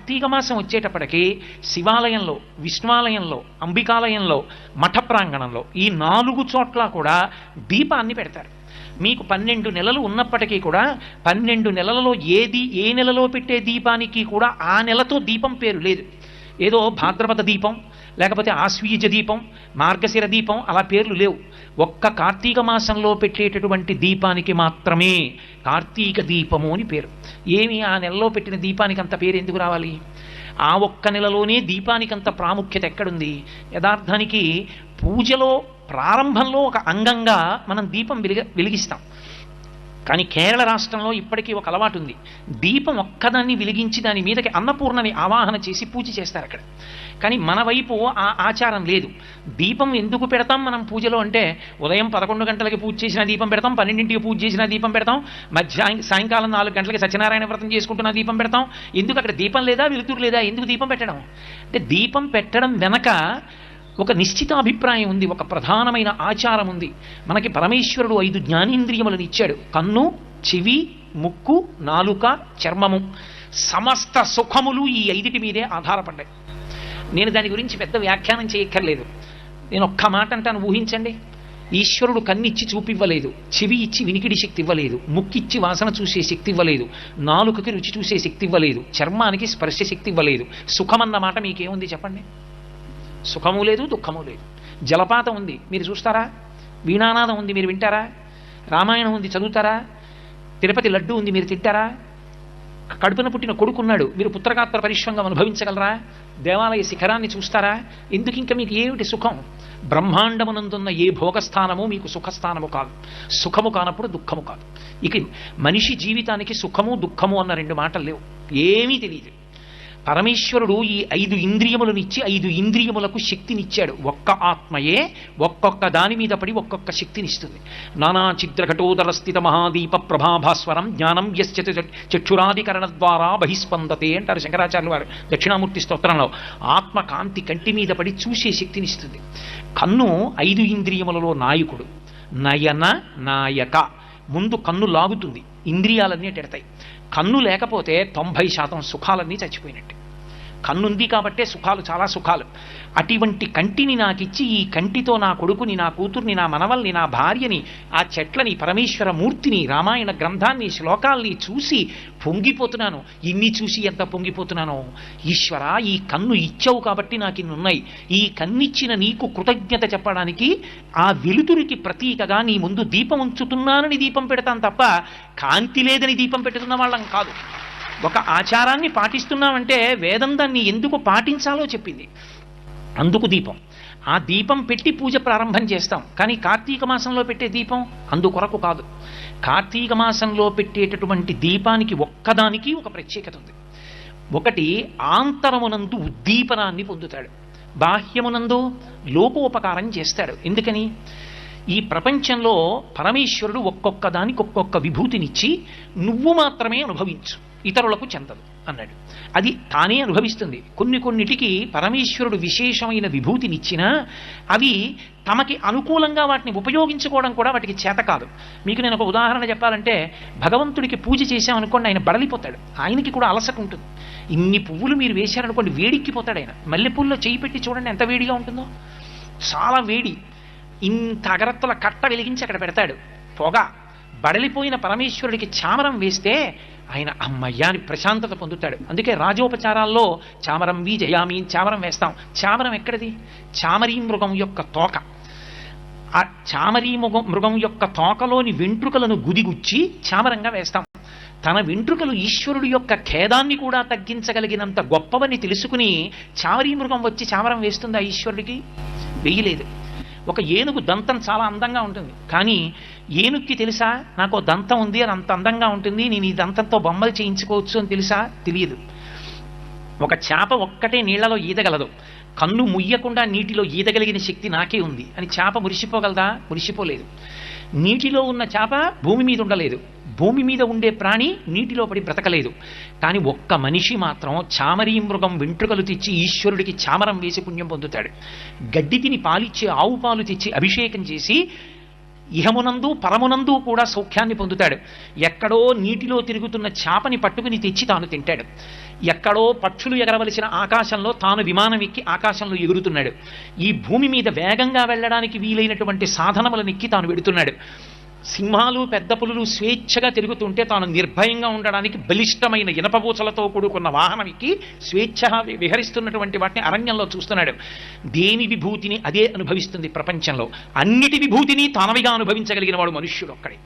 కార్తీక మాసం వచ్చేటప్పటికి శివాలయంలో, విష్ణువాలయంలో, అంబికాలయంలో, మఠ ప్రాంగణంలో ఈ 4 చోట్ల కూడా దీపాన్ని పెడతారు. మీకు 12 నెలలు ఉన్నప్పటికీ కూడా 12 నెలలలో ఏ నెలలో పెట్టే దీపానికి కూడా ఆ నెలతో దీపం పేరు లేదు. ఏదో భాద్రపద దీపం, లేకపోతే ఆశ్వీజ దీపం, మార్గశిర దీపం అలా పేర్లు లేవు. ఒక్క కార్తీక మాసంలో పెట్టేటటువంటి దీపానికి మాత్రమే కార్తీక దీపము అని పేరు. ఏమి ఆ నెలలో పెట్టిన దీపానికి అంత పేరు ఎందుకు రావాలి? ఆ ఒక్క నెలలోనే దీపానికి అంత ప్రాముఖ్యత ఎక్కడుంది? యథార్థానికి పూజలో ప్రారంభంలో ఒక అంగంగా మనం దీపం వెలిగిస్తాం. కానీ కేరళ రాష్ట్రంలో ఇప్పటికీ ఒక అలవాటు ఉంది. దీపం ఒక్కదాన్ని వెలిగించి దాని మీదకి అన్నపూర్ణని ఆవాహన చేసి పూజ చేస్తారు అక్కడ. కానీ మన వైపు ఆ ఆచారం లేదు. దీపం ఎందుకు పెడతాం మనం పూజలో అంటే, ఉదయం 11 గంటలకి పూజ చేసిన దీపం పెడతాం, 12ంటికి పూజ చేసిన దీపం పెడతాం, సాయంకాలం 4 గంటలకి సత్యనారాయణ వ్రతం చేసుకుంటున్న దీపం పెడతాం. ఎందుకు అక్కడ దీపం లేదా, వెలుతురు లేదా? ఎందుకు దీపం పెట్టడం? అంటే దీపం పెట్టడం వెనక ఒక నిశ్చిత అభిప్రాయం ఉంది, ఒక ప్రధానమైన ఆచారం ఉంది. మనకి పరమేశ్వరుడు 5 జ్ఞానేంద్రియములను ఇచ్చాడు. కన్ను, చెవి, ముక్కు, నాలుక, చర్మము. సమస్త సుఖములు ఈ 5 మీదే ఆధారపడ్డాయి. నేను దాని గురించి పెద్ద వ్యాఖ్యానం చేయక్కర్లేదు. నేను ఒక్క మాట అంటాను, ఊహించండి. ఈశ్వరుడు కన్నిచ్చి చూపివ్వలేదు, చెవి ఇచ్చి వినికిడి శక్తి ఇవ్వలేదు, ముక్కిచ్చి వాసన చూసే శక్తి ఇవ్వలేదు, నాలుకకి రుచి చూసే శక్తి ఇవ్వలేదు, చర్మానికి స్పర్శ శక్తి ఇవ్వలేదు. సుఖమన్న మాట మీకేముంది చెప్పండి? సుఖము లేదు, దుఃఖము లేదు. జలపాతం ఉంది, మీరు చూస్తారా? వీణానాదం ఉంది, మీరు వింటారా? రామాయణం ఉంది, చదువుతారా? తిరుపతి లడ్డు ఉంది, మీరు తింటారా? కడుపున పుట్టిన కొడుకున్నాడు, మీరు పుత్రగాత్ర పరిశ్వంగా అనుభవించగలరా? దేవాలయ శిఖరాన్ని చూస్తారా? ఎందుకు ఇంకా మీకు ఏమిటి సుఖం? బ్రహ్మాండమునందున్న ఏ భోగస్థానము మీకు సుఖస్థానము కాదు. సుఖము కానప్పుడు దుఃఖము కాదు. ఇక మనిషి జీవితానికి సుఖము దుఃఖము అన్న 2 మాటలు లేవు. ఏమీ తెలియదు. పరమేశ్వరుడు ఈ 5 ఇంద్రియములను ఇచ్చి 5 ఇంద్రియములకు శక్తినిచ్చాడు. ఒక్క ఆత్మయే ఒక్కొక్క దాని మీద పడి ఒక్కొక్క శక్తినిస్తుంది. నానా చిత్రఘటోదర స్థిత మహాదీప ప్రభాభాస్వరం జ్ఞానం యశ్చ చక్షురాధికరణ ద్వారా బహిస్పందతే అంటారు శంకరాచార్యులు వారు దక్షిణామూర్తి స్తోత్రంలో. ఆత్మ కాంతి కంటి మీద పడి చూసే శక్తినిస్తుంది. కన్ను 5 ఇంద్రియములలో నాయకుడు. నయన నాయక. ముందు కన్ను లాగుతుంది, ఇంద్రియాలన్నీ ఎడతాయి. కన్ను లేకపోతే 90% సుఖాలన్నీ చచ్చిపోయినట్టు. కన్నుంది కాబట్టే సుఖాలు, చాలా సుఖాలు. అటువంటి కంటిని నాకిచ్చి ఈ కంటితో నా కొడుకుని, నా కూతుర్ని, నా మనవల్ని, నా భార్యని, ఆ చెట్లని, పరమేశ్వర మూర్తిని, రామాయణ గ్రంథాన్ని, శ్లోకాల్ని చూసి పొంగిపోతున్నాను. ఇన్ని చూసి ఎంత పొంగిపోతున్నానో. ఈశ్వర, ఈ కన్ను ఇచ్చావు కాబట్టి నాకు ఇన్నున్నాయి. ఈ కన్నిచ్చిన నీకు కృతజ్ఞత చెప్పడానికి ఆ వెలుతురికి ప్రతీకగా నీ ముందు దీపం ఉంచుతున్నానని దీపం పెడతాను తప్ప కాంతి లేదని దీపం పెట్టుతున్న వాళ్ళం కాదు. ఒక ఆచారాన్ని పాటిస్తున్నామంటే వేదం దాన్ని ఎందుకు పాటించాలో చెప్పింది. అందుకు దీపం. ఆ దీపం పెట్టి పూజ ప్రారంభం చేస్తాం. కానీ కార్తీక మాసంలో పెట్టే దీపం అందుకొరకు కాదు. కార్తీక మాసంలో పెట్టేటటువంటి దీపానికి ఒక్కదానికి ఒక ప్రత్యేకత ఉంది. ఒకటి, ఆంతరమునందు ఉద్దీపనాన్ని పొందుతాడు, బాహ్యమునందు లోకోపకారం చేస్తాడు. ఎందుకని? ఈ ప్రపంచంలో పరమేశ్వరుడు ఒక్కొక్క దానికి ఒక్కొక్క విభూతినిచ్చి నువ్వు మాత్రమే అనుభవించు, ఇతరులకు చెందదు అన్నాడు. అది తానే అనుభవిస్తుంది. కొన్నిటికి పరమేశ్వరుడు విశేషమైన విభూతినిచ్చినా అవి తమకి అనుకూలంగా వాటిని ఉపయోగించుకోవడం కూడా వాటికి చేత కాదు. మీకు నేను ఒక ఉదాహరణ చెప్పాలంటే, భగవంతుడికి పూజ చేశామనుకోండి, ఆయన బడలిపోతాడు. ఆయనకి కూడా అలసట ఉంటుంది. ఇన్ని పువ్వులు మీరు వేశారనుకోండి, వేడిక్కిపోతాడు ఆయన. మల్లెపూల్లో చేయి పెట్టి చూడండి ఎంత వేడిగా ఉంటుందో. చాలా వేడి. ఇంత అగరత్తుల కట్ట వెలిగించి అక్కడ పెడతాడు, పొగ. బడలిపోయిన పరమేశ్వరుడికి చామరం వేస్తే ఆయన అమ్మయ్యాని ప్రశాంతత పొందుతాడు. అందుకే రాజోపచారాల్లో చామరం జయామి చామరం వేస్తాం. చామరం ఎక్కడిది? చామరీ మృగం యొక్క తోక. ఆ చామరీ మృగం యొక్క తోకలోని వెంట్రుకలను గుదిగుచ్చి చామరంగా వేస్తాం. తన వెంట్రుకలు ఈశ్వరుడు యొక్క ఖేదాన్ని కూడా తగ్గించగలిగినంత గొప్పవని తెలుసుకుని చామరీ మృగం వచ్చి చామరం వేస్తుందా ఈశ్వరుడికి? వేయలేదు. ఒక ఏనుగు దంతం చాలా అందంగా ఉంటుంది, కానీ ఏనుగుకి తెలుసా నాకు దంతం ఉంది, అది అంత అందంగా ఉంటుంది, నేను ఈ దంతంతో బొమ్మలు చేయించుకోవచ్చు అని తెలుసా? తెలియదు. ఒక చేప ఒక్కటే నీళ్లలో ఈదగలదు, కన్ను ముయ్యకుండా నీటిలో ఈదగలిగిన శక్తి నాకే ఉంది అని చేప మురిసిపోగలదా? మురిసిపోలేదు. నీటిలో ఉన్న చేప భూమి మీద ఉండలేదు, భూమి మీద ఉండే ప్రాణి నీటిలో పడి బ్రతకలేదు. కానీ ఒక్క మనిషి మాత్రం చామరీ మృగం వెంట్రుకలు తెచ్చి ఈశ్వరుడికి చామరం వేసి పుణ్యం పొందుతాడు. గడ్డి తిని పాలిచ్చే ఆవు పాలు తెచ్చి అభిషేకం చేసి ఇహమునందు పరమునందు కూడా సౌఖ్యాన్ని పొందుతాడు. ఎక్కడో నీటిలో తిరుగుతున్న చేపని పట్టుకుని తెచ్చి తాను తింటాడు. ఎక్కడో పక్షులు ఎగరవలసిన ఆకాశంలో తాను విమానం ఎక్కి ఆకాశంలో ఎగురుతున్నాడు. ఈ భూమి మీద వేగంగా వెళ్ళడానికి వీలైనటువంటి సాధనములను ఎక్కి తాను వెడుతున్నాడు. సింహాలు పెద్ద పులులు స్వేచ్ఛగా తిరుగుతుంటే తాను నిర్భయంగా ఉండడానికి బలిష్టమైన ఇనపబూచలతో కూడుకున్న వాహనం ఎక్కి స్వేచ్ఛగా విహరిస్తున్నటువంటి వాటిని అరణ్యంలో చూస్తున్నాడు. దేని విభూతిని అదే అనుభవిస్తుంది ప్రపంచంలో. అన్నిటి విభూతిని తానవిగా అనుభవించగలిగిన వాడు మనుష్యుడు ఒక్కడే.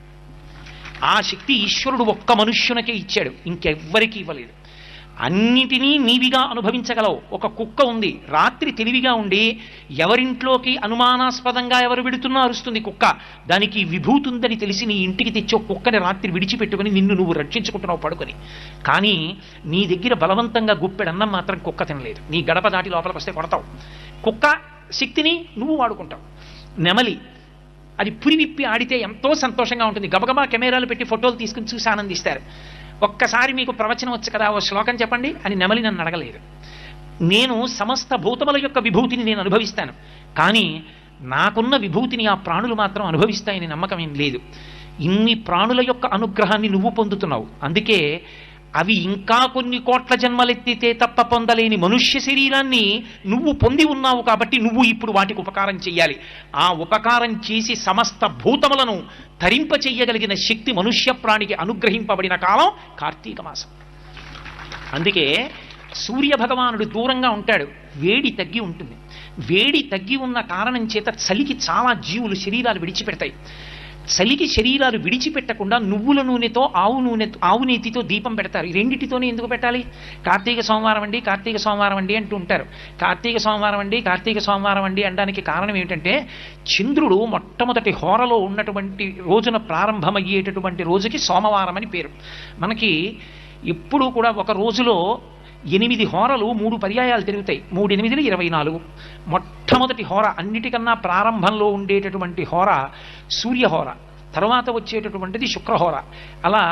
ఆ శక్తి ఈశ్వరుడు ఒక్క మనుష్యునికే ఇచ్చాడు, ఇంకెవ్వరికీ ఇవ్వలేదు. అన్నిటినీ నీవిగా అనుభవించగలవు. ఒక కుక్క ఉంది, రాత్రి తెలివిగా ఉండి ఎవరింట్లోకి అనుమానాస్పదంగా ఎవరు విడుతున్నా అరుస్తుంది కుక్క. దానికి విభూతి ఉందని తెలిసి నీ ఇంటికి తెచ్చే కుక్కని రాత్రి విడిచిపెట్టుకుని నిన్ను నువ్వు రక్షించుకుంటున్నావు పడుకొని. కానీ నీ దగ్గర బలవంతంగా గుప్పెడన్నం మాత్రం కుక్క తినలేదు. నీ గడప దాటి లోపలికి వస్తే కొడతావు. కుక్క శక్తిని నువ్వు వాడుకుంటావు. నెమలి అది పురి విప్పి ఆడితే ఎంతో సంతోషంగా ఉంటుంది. గబగబా కెమెరాలు పెట్టి ఫోటోలు తీసుకుని చూసి ఆనందిస్తారు. ఒక్కసారి మీకు ప్రవచనం వచ్చు కదా, ఓ శ్లోకం చెప్పండి అని నెమలి నన్ను అడగలేదు. నేను సమస్త భూతముల యొక్క విభూతిని నేను అనుభవిస్తాను, కానీ నాకున్న విభూతిని ఆ ప్రాణులు మాత్రం అనుభవిస్తాయని నమ్మకం ఏం లేదు. ఇన్ని ప్రాణుల యొక్క అనుగ్రహాన్ని నువ్వు పొందుతున్నావు. అందుకే అవి ఇంకా కొన్ని కోట్ల జన్మలెత్తితే తప్ప పొందలేని మనుష్య శరీరాన్ని నువ్వు పొంది ఉన్నావు కాబట్టి నువ్వు ఇప్పుడు వాటికి ఉపకారం చెయ్యాలి. ఆ ఉపకారం చేసి సమస్త భూతములను తరింప చెయ్యగలిగిన శక్తి మనుష్య ప్రాణికి అనుగ్రహింపబడిన కాలం కార్తీక మాసం. అందుకే సూర్య భగవానుడు దూరంగా ఉంటాడు, వేడి తగ్గి ఉంటుంది. వేడి తగ్గి ఉన్న కారణం చేత చలికి చాలా జీవులు శరీరాలు విడిచిపెడతాయి. చలికి శరీరాలు విడిచిపెట్టకుండా నువ్వుల నూనెతో ఆవు నేతితో దీపం పెడతారు. ఈ రెండిటితోనే ఎందుకు పెట్టాలి? కార్తీక సోమవారం అండి, కార్తీక సోమవారం అండి అంటూ ఉంటారు. కార్తీక సోమవారం అండి, కార్తీక సోమవారం అండి అనడానికి కారణం ఏమిటంటే చంద్రుడు మొట్టమొదటి హోరలో ఉన్నటువంటి రోజున ప్రారంభమయ్యేటటువంటి రోజుకి సోమవారం అని పేరు. మనకి ఎప్పుడూ కూడా ఒక రోజులో 8 హోరలు 3 పర్యాయాలు తిరుగుతాయి. 3 8 24. మొట్టమొదటి హోర అన్నిటికన్నా ప్రారంభంలో ఉండేటటువంటి హోర సూర్యహోర, తర్వాత వచ్చేటటువంటిది శుక్రహోర, అలా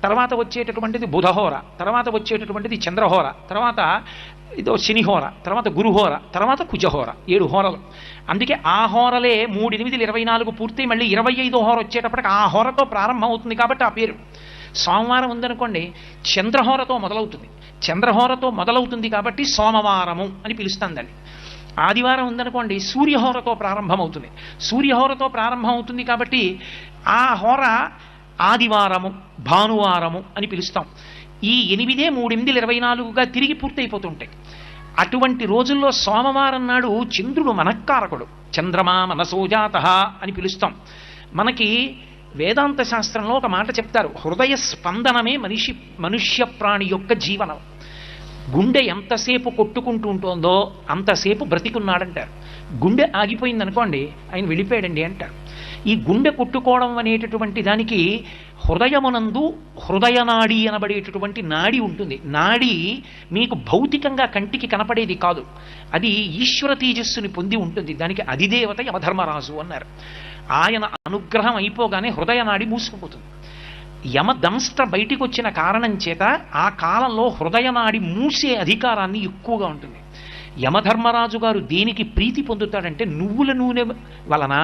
తర్వాత వచ్చేటటువంటిది బుధహోర, తర్వాత వచ్చేటటువంటిది చంద్రహోర, తర్వాత ఇదో శనిహోర, తర్వాత గురుహోర, తర్వాత కుజహోర. 7 హోరలు. అందుకే ఆ హోరలే 3 8 24 పూర్తి మళ్ళీ 25వ హోర వచ్చేటప్పటికి ఆ హోరతో ప్రారంభం అవుతుంది కాబట్టి ఆ పేరు. సోమవారం ఉందనుకోండి, చంద్రహోరతో మొదలవుతుంది. చంద్రహోరతో మొదలవుతుంది కాబట్టి సోమవారము అని పిలుస్తాం దాన్ని. ఆదివారం ఉందనుకోండి, సూర్యహోరతో ప్రారంభమవుతుంది. సూర్యహోరతో ప్రారంభం అవుతుంది కాబట్టి ఆ హోర ఆదివారము, భానువారము అని పిలుస్తాం. ఈ 8 3 8 24గా తిరిగి పూర్తయిపోతుంటాయి. అటువంటి రోజుల్లో సోమవారం నాడు చంద్రుడు మనఃకారకుడు. చంద్రమా మనసోజాతః అని పిలుస్తాం. మనకి వేదాంత శాస్త్రంలో ఒక మాట చెప్తారు, హృదయ స్పందనమే మనుష్య ప్రాణి యొక్క జీవనం. గుండె ఎంతసేపు కొట్టుకుంటూ ఉంటుందో అంతసేపు బ్రతికున్నాడంటారు. గుండె ఆగిపోయిందనుకోండి, ఆయన వెళ్ళిపోయాడండి అంటారు. ఈ గుండె కొట్టుకోవడం అనేటటువంటి దానికి హృదయమునందు హృదయనాడి అనబడేటటువంటి నాడి ఉంటుంది. నాడి మీకు భౌతికంగా కంటికి కనపడేది కాదు, అది ఈశ్వర తేజస్సుని పొంది ఉంటుంది. దానికి అధిదేవత యమధర్మరాజు అన్నారు. ఆయన అనుగ్రహం అయిపోగానే హృదయనాడి మూసుకుపోతుంది. యమదంష్ట్ర బయటికి వచ్చిన కారణం చేత ఆ కాలంలో హృదయనాడి మూసే అధికారాన్ని ఎక్కువగా ఉంటుంది. యమధర్మరాజు గారు దేనికి ప్రీతి పొందుతాడంటే నువ్వుల నూనె వలన,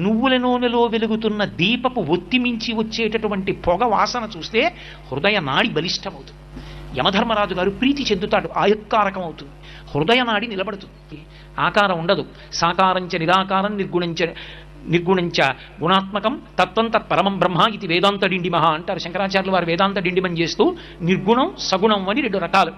నువ్వుల నూనెలో వెలుగుతున్న దీపపు ఒత్తిమించి వచ్చేటటువంటి పొగ వాసన చూస్తే హృదయనాడి బలిష్టమవుతుంది. యమధర్మరాజు గారు ప్రీతి చెందుతాడు, ఆయత్కారకం అవుతుంది, హృదయనాడి నిలబడుతుంది. ఆకారం ఉండదు. సాకారంచ నిరాకారం నిర్గుణంచ గుణాత్మకం తత్వం తత్పరమం బ్రహ్మ ఇది వేదాంత డిండిమహ అంటారు శంకరాచార్యులు వారు. వేదాంత డిండిమని చేస్తూ నిర్గుణం సగుణం అని 2 రకాలు.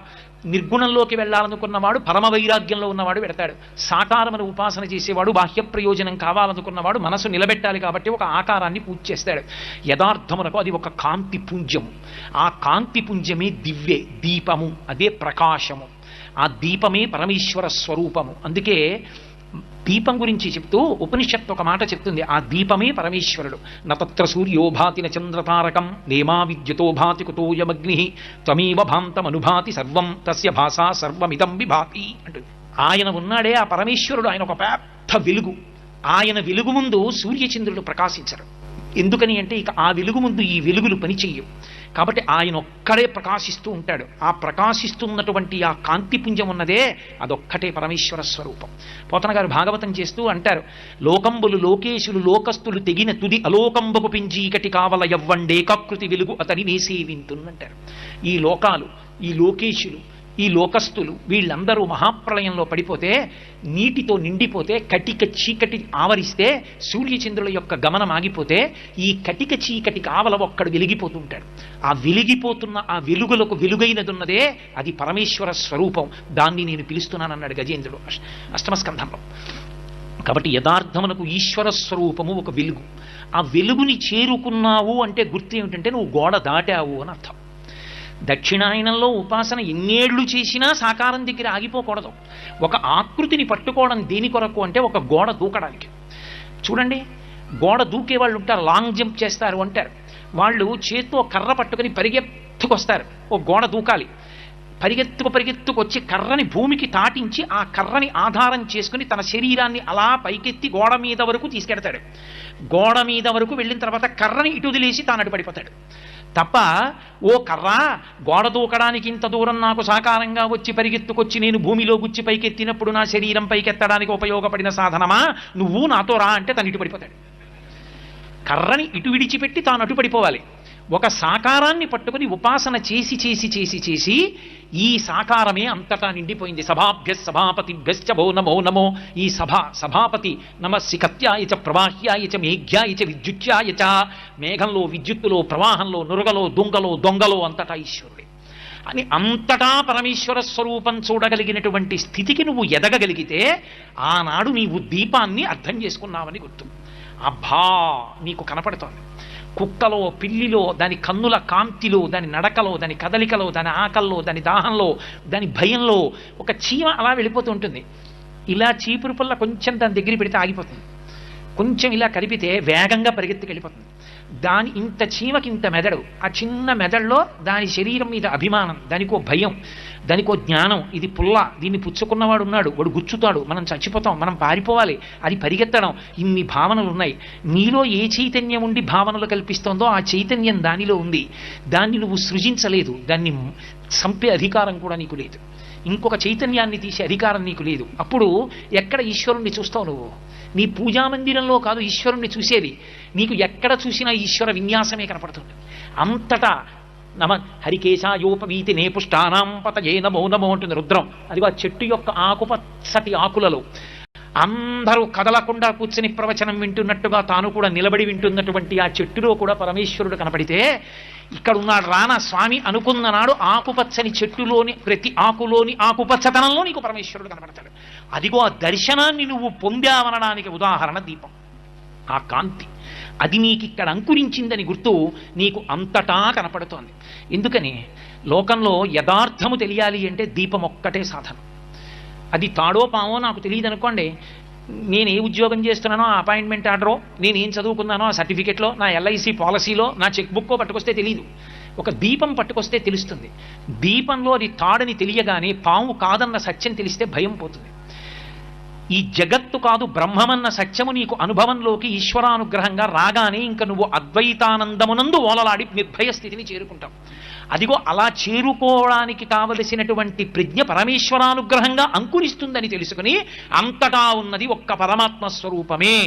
నిర్గుణంలోకి వెళ్ళాలనుకున్నవాడు పరమ వైరాగ్యంలో ఉన్నవాడు పెడతాడు. సాకారమును ఉపాసన చేసేవాడు బాహ్య ప్రయోజనం కావాలనుకున్నవాడు మనసు నిలబెట్టాలి కాబట్టి ఒక ఆకారాన్ని పూజ చేస్తాడు. యథార్థమునకు అది ఒక కాంతి పుంజము. ఆ కాంతి పుంజమే దివ్యే దీపము, అదే ప్రకాశము. ఆ దీపమే పరమేశ్వర స్వరూపము. అందుకే దీపం గురించి చెప్తూ ఉపనిషత్తు ఒక మాట చెప్తుంది, ఆ దీపమే పరమేశ్వరుడు. నతత్ర సూర్యో భాతి న చంద్రతారకం నేమా విద్యుతో భాతి కుతోయమగ్ని త్వమేవ భాంతమనుభాతి సర్వం తస్య భాషా సర్వమిదం విభాతి అంటుంది. ఆయన ఉన్నాడే ఆ పరమేశ్వరుడు, ఆయన ఒక పెద్ద వెలుగు. ఆయన వెలుగు ముందు సూర్యచంద్రుడు ప్రకాశించరు. ఎందుకని అంటే ఇక ఆ వెలుగు ముందు ఈ వెలుగులు పనిచేయవు. కాబట్టి ఆయన ఒక్కడే ప్రకాశిస్తూ ఉంటాడు. ఆ ప్రకాశిస్తున్నటువంటి ఆ కాంతిపుంజం ఉన్నదే అదొక్కటే పరమేశ్వర స్వరూపం. పోతన గారు భాగవతం చేస్తూ అంటారు, లోకంబులు లోకేశులు లోకస్తులు తెగిన తుది అలోకంబకు పింజీకటి కావల యవ్వండేకాకృతి వెలుగు అతని నేసేవింతున్నంటారు. ఈ లోకాలు, ఈ లోకేశులు, ఈ లోకస్తులు వీళ్ళందరూ మహాప్రళయంలో పడిపోతే, నీటితో నిండిపోతే, కటిక చీకటి ఆవరిస్తే, సూర్యచంద్రుల యొక్క గమనం ఆగిపోతే, ఈ కటిక చీకటి కావల ఒక్కడు వెలిగిపోతుంటాడు. ఆ వెలిగిపోతున్న ఆ వెలుగులకు వెలుగైనదున్నదే అది పరమేశ్వర స్వరూపం. దాన్ని నేను పిలుస్తున్నానన్నాడు గజేంద్రుడు అష్టమస్కంధంలో. కాబట్టి యథార్థమునకు ఈశ్వర స్వరూపము ఒక వెలుగు. ఆ వెలుగుని చేరుకున్నావు అంటే గుర్తు ఏమిటంటే నువ్వు గోడ దాటావు అని అర్థం. దక్షిణాయనంలో ఉపాసన ఎన్నేళ్లు చేసినా సాకారం దగ్గర ఆగిపోకూడదు. ఒక ఆకృతిని పట్టుకోవడం దేని కొరకు అంటే ఒక గోడ దూకడానికి. చూడండి, గోడ దూకే వాళ్ళు ఉంటారు, లాంగ్ జంప్ చేస్తారు అంటారు. వాళ్ళు చేత్తో కర్ర పట్టుకొని పరిగెత్తుకొస్తారు, ఓ గోడ దూకాలి. పరిగెత్తుకు వచ్చి కర్రని భూమికి తాటించి ఆ కర్రని ఆధారం చేసుకుని తన శరీరాన్ని అలా పైకెత్తి గోడ మీద వరకు తీసుకెడతాడు. గోడ మీద వరకు వెళ్ళిన తర్వాత కర్రని ఇటు వదిలేసి తాను అటు పడిపోతాడు. తప్ప ఓ కర్రా, గోడ దూకడానికి ఇంత దూరం నాకు సాకారంగా వచ్చి పరిగెత్తుకొచ్చి నేను భూమిలో గుచ్చి పైకెత్తినప్పుడు నా శరీరం పైకెత్తడానికి ఉపయోగపడిన సాధనమా, నువ్వు నాతో రా అంటే తను ఇటు పడిపోతాడు. కర్రని ఇటు విడిచిపెట్టి తాను అటు పడిపోవాలి. ఒక సాకారాన్ని పట్టుకుని ఉపాసన చేసి చేసి చేసి చేసి ఈ సాకారమే అంతటా నిండిపోయింది. సభాభ్య సభాపతిభ్యశ్చ భో నమో నమో. ఈ సభాపతి నమస్సికత్యాయ చ ప్రవాహ్యాయ చ మేఘ్యాయ చ విద్యుత్యాయ చ. మేఘంలో, విద్యుత్తులో, ప్రవాహంలో, నురగలో, దొంగలో అంతటా ఈశ్వరుడే అని అంతటా పరమేశ్వర స్వరూపం చూడగలిగినటువంటి స్థితికి నువ్వు ఎదగగలిగితే ఆనాడు నీవు దీపాన్ని అర్థం చేసుకున్నావని గుర్తు. అబ్బా, నీకు కనపడుతోంది. కుక్కలో, పిల్లిలో, దాని కన్నుల కాంతిలో, దాని నడకలో, దాని కదలికలో, దాని ఆకల్లో, దాని దాహంలో, దాని భయంలో ఒక చీమ అలా వెళ్ళిపోతూ ఉంటుంది. ఇలా చీపురు పుల్ల కొంచెం దాని దగ్గర పెడితే ఆగిపోతుంది, కొంచెం ఇలా కదిపితే వేగంగా పరిగెత్తుకెళ్ళిపోతుంది. దాని ఇంత చీమకి ఇంత మెదడు, ఆ చిన్న మెదడులో దాని శరీరం మీద అభిమానం, దానికో భయం, దానికో జ్ఞానం. ఇది పుల్ల, దీన్ని పుచ్చుకున్నవాడు ఉన్నాడు, వాడు గుచ్చుతాడు, మనం చచ్చిపోతాం, మనం పారిపోవాలి, అది పరిగెత్తడం. ఇన్ని భావనలు ఉన్నాయి. నీలో ఏ చైతన్యం ఉండి భావనలు కల్పిస్తోందో ఆ చైతన్యం దానిలో ఉంది. దాన్ని నువ్వు సృజించలేదు, దాన్ని చంపే అధికారం కూడా నీకు లేదు. ఇంకొక చైతన్యాన్ని తీసే అధికారం నీకు లేదు. అప్పుడు ఎక్కడ ఈశ్వరుణ్ణి చూస్తావు నువ్వు? నీ పూజామందిరంలో కాదు ఈశ్వరుణ్ణి చూసేది, నీకు ఎక్కడ చూసినా ఈశ్వర విన్యాసమే కనపడుతుంది. అంతటా హరికేశాయోపవీతి నే పుష్టానాం పతయే నమో నమో అంటుంది రుద్రం. అదిగో ఆ చెట్టు యొక్క ఆకుపచ్చటి ఆకులలో అందరూ కదలకుండా కూర్చుని ప్రవచనం వింటున్నట్టుగా తాను కూడా నిలబడి వింటున్నటువంటి ఆ చెట్టులో కూడా పరమేశ్వరుడు కనపడితే, ఇక్కడ ఉన్నాడు రానా స్వామి అనుకున్న నాడు ఆకుపచ్చని చెట్టులోని ప్రతి ఆకులోని ఆకుపచ్చతనంలో నీకు పరమేశ్వరుడు కనపడతాడు. అదిగో ఆ దర్శనాన్ని నువ్వు పొందావనడానికి ఉదాహరణ దీపం. ఆ కాంతి అది నీకు ఇక్కడ అంకురించిందని గుర్తు నీకు అంతటా కనపడుతోంది. ఎందుకని లోకంలో యథార్థము తెలియాలి అంటే దీపం ఒక్కటే సాధనం. అది తాడో పామో నాకు తెలియదు అనుకోండి, నేను ఏ ఉద్యోగం చేస్తున్నానో ఆ అపాయింట్మెంట్ ఆర్డరో, నేను ఏం చదువుకున్నానో ఆ సర్టిఫికెట్లో, నా ఎల్ఐసి పాలసీలో, నా చెక్ బుక్కో పట్టుకొస్తే తెలియదు. ఒక దీపం పట్టుకొస్తే తెలుస్తుంది. దీపంలో అది తాడని తెలియగానే పాము కాదన్న సత్యం తెలిస్తే భయం పోతుంది. ఈ జగత్తు కాదు బ్రహ్మమన్న సత్యము నీకు అనుభవంలోకి ఈశ్వరానుగ్రహంగా రాగానే ఇంక నువ్వు అద్వైతానందమునందు ఓలలాడి నిర్భయ స్థితిని చేరుకుంటావు. అదిగో అలా చేరుకోవడానికి కావలసినటువంటి ప్రజ్ఞ పరమేశ్వరానుగ్రహంగా అంకురిస్తుందని తెలుసుకుని అంతటా ఉన్నది ఒక్క పరమాత్మ స్వరూపమే.